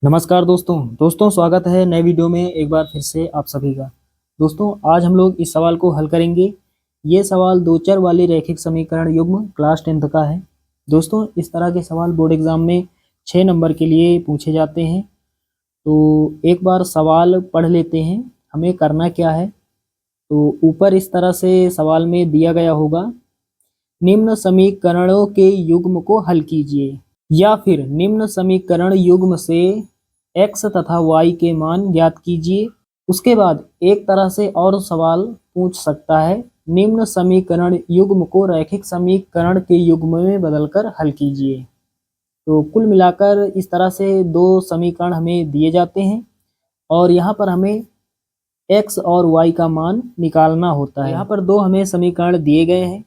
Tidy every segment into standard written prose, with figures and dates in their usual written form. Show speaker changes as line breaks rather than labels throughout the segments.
नमस्कार दोस्तों स्वागत है नए वीडियो में एक बार फिर से आप सभी का। दोस्तों आज हम लोग इस सवाल को हल करेंगे। ये सवाल दो चर वाले रैखिक समीकरण युग्म क्लास 10th का है। दोस्तों इस तरह के सवाल बोर्ड एग्जाम में 6 नंबर के लिए पूछे जाते हैं। तो एक बार सवाल पढ़ लेते हैं हमें करना क्या है। तो ऊपर इस तरह से सवाल में दिया गया होगा, निम्न समीकरणों के युग्म को हल कीजिए, या फिर निम्न समीकरण युग्म से x तथा y के मान ज्ञात कीजिए। उसके बाद एक तरह से और सवाल पूछ सकता है, निम्न समीकरण युग्म को रैखिक समीकरण के युग्म में बदलकर हल कीजिए। तो कुल मिलाकर इस तरह से दो समीकरण हमें दिए जाते हैं और यहाँ पर हमें x और y का मान निकालना होता है। यहाँ पर दो हमें समीकरण दिए गए हैं।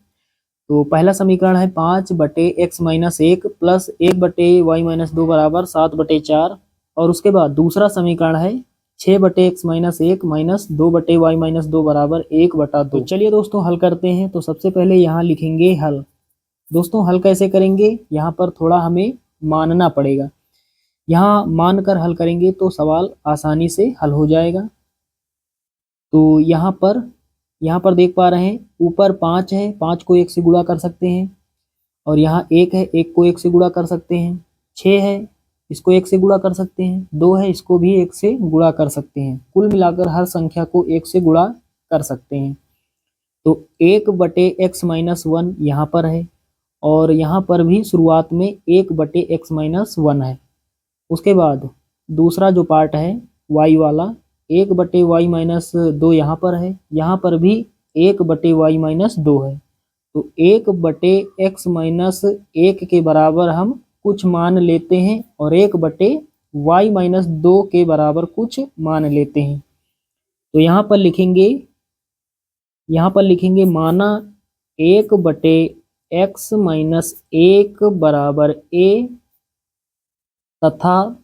तो पहला समीकरण है 5/x-1 प्लस 1/y-2 बराबर 7/4। और उसके बाद दूसरा समीकरण है 6/x-1 माइनस 2/y-2 बराबर 1/2। तो चलिए दोस्तों हल करते हैं। तो सबसे पहले यहाँ लिखेंगे हल। दोस्तों हल कैसे करेंगे, यहाँ पर थोड़ा हमें मानना पड़ेगा। यहाँ मानकर हल करेंगे तो सवाल आसानी से हल हो जाएगा। तो यहाँ पर देख पा रहे हैं ऊपर 5 है, 5 को 1 से गुणा कर सकते हैं। और यहाँ 1 है, 1 को 1 से गुणा कर सकते हैं। 6 है, इसको 1 से गुणा कर सकते हैं। 2 है, इसको भी 1 से गुणा कर सकते हैं। कुल मिलाकर हर संख्या को 1 से गुणा कर सकते हैं। तो 1/x-1 यहाँ पर है और यहाँ पर भी शुरुआत में 1/x-1 है। उसके बाद दूसरा जो पार्ट है y वाला 1/y-2 यहाँ पर है, यहाँ पर भी 1/y-2 है। तो 1/x-1 के बराबर हम कुछ मान लेते हैं और 1/y-2 के बराबर कुछ मान लेते हैं। तो यहाँ पर लिखेंगे माना 1/x-1 बराबर a तथा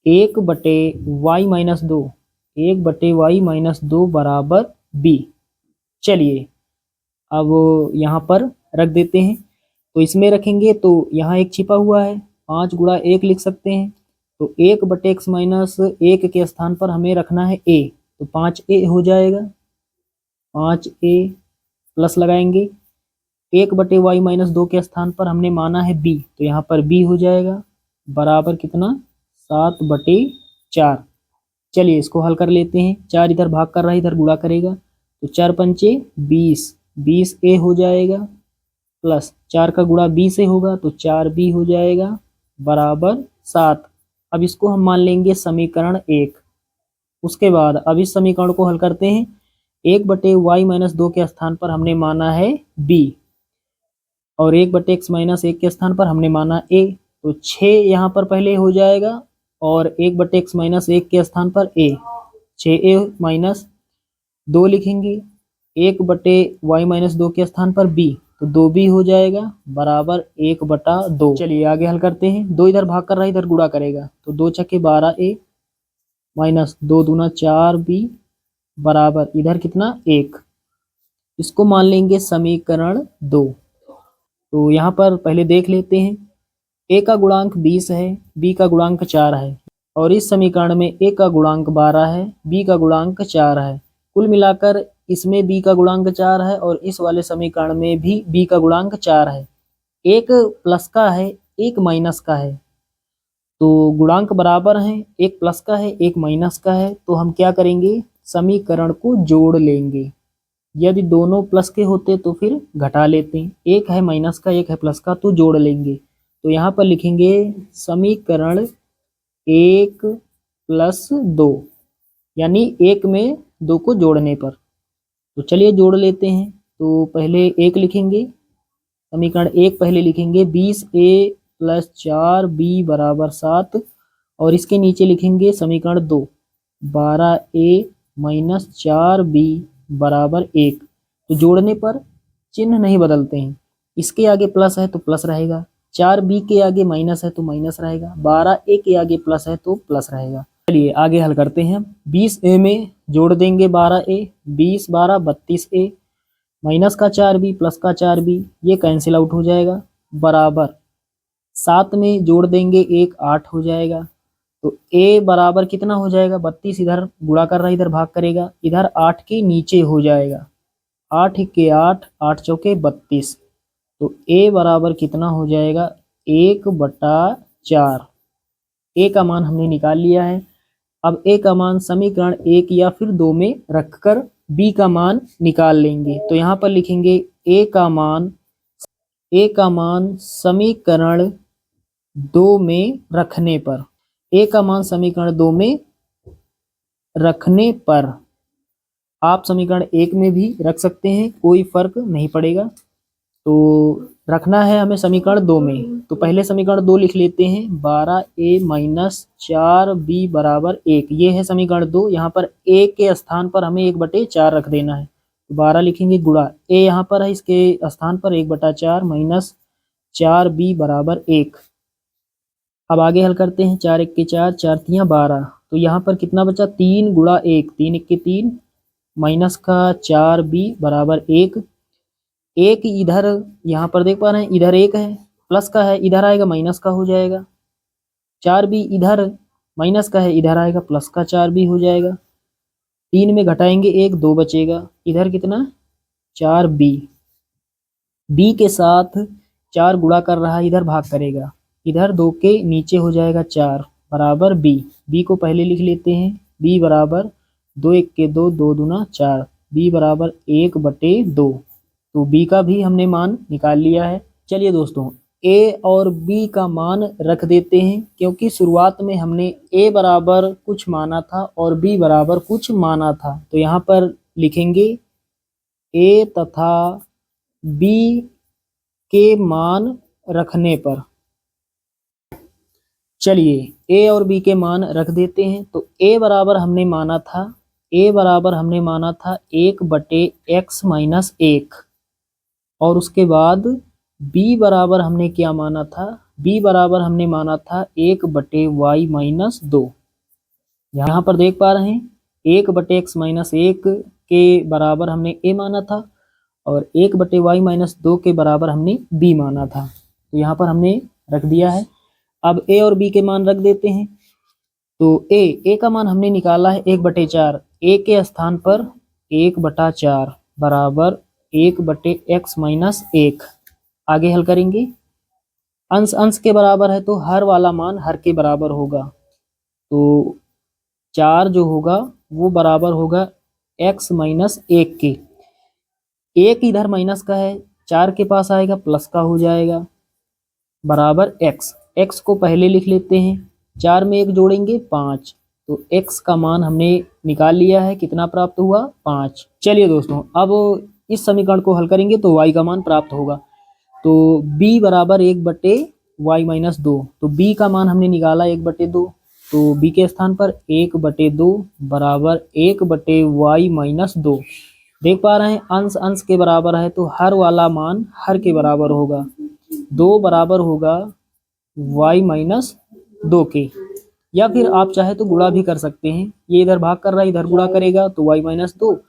1/y-2 बराबर b। चलिए अब यहाँ पर रख देते हैं। तो इसमें रखेंगे तो यहाँ एक छिपा हुआ है, 5 गुणा 1 लिख सकते हैं। तो 1/x-1 के स्थान पर हमें रखना है a, तो 5a हो जाएगा। 5a प्लस लगाएंगे, 1/y-2 के स्थान पर हमने माना है b, तो यहाँ पर b हो जाएगा बराबर कितना 7/4। चलिए इसको हल कर लेते हैं। 4 इधर भाग कर रहा है, इधर गुणा करेगा तो 4 पंचे 20, 20a हो जाएगा प्लस 4 का गुणा b से होगा तो 4b हो जाएगा बराबर 7। अब इसको हम मान लेंगे समीकरण 1। उसके बाद अब इस समीकरण को हल करते हैं। 1/y-2 के स्थान पर हमने माना है b और 1/x-1 के स्थान पर हमने माना a, तो 6 यहाँ पर पहले हो जाएगा और 1/x-1 के स्थान पर a, 6a-2 लिखेंगे। 1/y-2 के स्थान पर b, तो 2b हो जाएगा बराबर 1/2। चलिए आगे हल करते हैं। 2 इधर भाग कर रहा है, इधर गुणा करेगा तो 2 छक्के 12a माइनस 2 दूना 4b बराबर इधर कितना 1। इसको मान लेंगे समीकरण 2। तो यहाँ पर पहले देख लेते हैं। a का गुणांक 20 है, b का गुणांक 4 है और इस समीकरण में a का गुणांक 12 है, b का गुणांक 4 है। कुल मिलाकर इसमें b का गुणांक 4 है और इस वाले समीकरण में भी b का गुणांक 4 है। एक प्लस का है, एक माइनस का है, तो गुणांक बराबर हैं। एक प्लस का है, एक माइनस का है, तो हम क्या करेंगे समीकरण को जोड़ लेंगे। यदि दोनों प्लस के होते तो फिर घटा लेते हैं। एक है माइनस का, एक है प्लस का, तो जोड़ लेंगे। तो यहाँ पर लिखेंगे समीकरण 1 + 2, यानी 1 में 2 को जोड़ने पर। तो चलिए जोड़ लेते हैं। तो पहले 1 लिखेंगे, समीकरण 1 पहले लिखेंगे 20a + 4b बराबर 7 और इसके नीचे लिखेंगे समीकरण 2 12a - 4b बराबर 1। तो जोड़ने पर चिन्ह नहीं बदलते हैं। इसके आगे प्लस है तो प्लस रहेगा, 4b के आगे माइनस है तो माइनस रहेगा, 12a के आगे प्लस है तो प्लस रहेगा। चलिए आगे हल करते हैं। 20a में जोड़ देंगे 12a, 20 12 32a माइनस का 4b प्लस का 4b, ये कैंसिल आउट हो जाएगा बराबर 7 में जोड़ देंगे 1, 8 हो जाएगा। तो a बराबर कितना हो जाएगा, 32 इधर गुणा कर रहा है, इधर भाग करेगा, इधर 8 के नीचे हो जाएगा, 8 के 8, 8 चौके 32। तो a बराबर कितना हो जाएगा, 1/4। a का मान हमने निकाल लिया है। अब a का मान समीकरण 1 या फिर 2 में रखकर b का मान निकाल लेंगे। तो यहाँ पर लिखेंगे a का मान समीकरण 2 में रखने पर, a का मान समीकरण 2 में रखने पर, आप समीकरण 1 में भी रख सकते हैं, कोई फर्क नहीं पड़ेगा। तो रखना है हमें समीकरण 2 में, तो पहले समीकरण 2 लिख लेते हैं, 12a - 4b बराबर 1। ये है समीकरण 2। यहाँ पर a के स्थान पर हमें 1/4 रख देना है, 12 लिखेंगे गुणा a यहाँ पर है, इसके स्थान पर 1/4 माइनस 4b बराबर 1। अब आगे हल करते हैं, 4 1 के 4, 4 तियाँ 12। तो यहाँ पर कितना बचा, 3 गुणा 1, 3 1 के 3 माइनस का 4b बराबर 1। एक इधर यहाँ पर देख पा रहे हैं, इधर 1 है, प्लस का है, इधर आएगा माइनस का हो जाएगा। 4b इधर माइनस का है, इधर आएगा प्लस का 4b हो जाएगा। 3 में घटाएंगे 1, 2 बचेगा, इधर कितना 4b, b के साथ 4 गुणा कर रहा है, इधर भाग करेगा, इधर 2 के नीचे हो जाएगा 4 बराबर b को पहले लिख लेते हैं, b बराबर 2 1 के 2, 2 दूना 4, b बराबर 1/2। तो b का भी हमने मान निकाल लिया है। चलिए दोस्तों, a और b का मान रख देते हैं, क्योंकि शुरुआत में हमने a बराबर कुछ माना था और b बराबर कुछ माना था। तो यहाँ पर लिखेंगे a तथा b के मान रखने पर। चलिए a और b के मान रख देते हैं। तो a बराबर हमने माना था 1/x - 1, और उसके बाद b बराबर हमने क्या माना था, b बराबर हमने माना था 1/y - 2। यहाँ पर देख पा रहे हैं 1/x - 1 के बराबर हमने a माना था और 1/y - 2 के बराबर हमने b माना था। तो यहाँ पर हमने रख दिया है। अब a और b के मान रख देते हैं। तो a का मान हमने निकाला है 1/4, a के स्थान पर 1/4 बराबर 1/x - 1। आगे हल करेंगे, अंश अंश के बराबर है तो हर वाला मान हर के बराबर होगा। तो 4 जो होगा वो बराबर होगा x - 1 के। 1 इधर माइनस का है, 4 के पास आएगा प्लस का हो जाएगा बराबर x को पहले लिख लेते हैं, 4 में 1 जोड़ेंगे 5। तो x का मान हमने निकाल लिया है, कितना प्राप्त हुआ 5। चलिए दोस्तों, अब इस समीकरण को हल करेंगे तो y का मान प्राप्त होगा। तो b बराबर 1/y - 2। तो b का मान हमने निकाला 1/2। तो b के स्थान पर 1/2 बराबर 1/y - 2। देख पा रहे हैं अंश अंश के बराबर है तो हर वाला मान हर के बराबर होगा। 2 बराबर होगा y - 2 के, या फिर आप चाहे तो गुणा भी कर सकते हैं। ये इधर भाग कर रहा है, इधर गुणा करेगा तो y - 2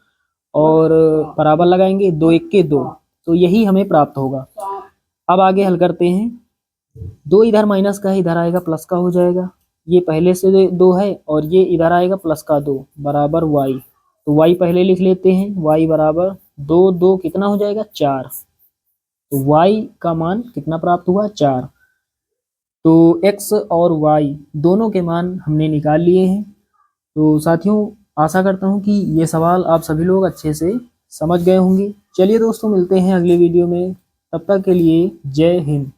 और बराबर लगाएंगे 2 1 के 2। तो यही हमें प्राप्त होगा। अब आगे हल करते हैं। 2 इधर माइनस का है, इधर आएगा प्लस का हो जाएगा। ये पहले से 2 है और ये इधर आएगा प्लस का 2 बराबर y। तो y पहले लिख लेते हैं, y बराबर 2 2 कितना हो जाएगा 4। तो y का मान कितना प्राप्त हुआ 4। तो x और y दोनों के मान हमने निकाल लिए हैं। तो साथियों, आशा करता हूँ कि ये सवाल आप सभी लोग अच्छे से समझ गए होंगे। चलिए दोस्तों, मिलते हैं अगले वीडियो में, तब तक के लिए जय हिंद।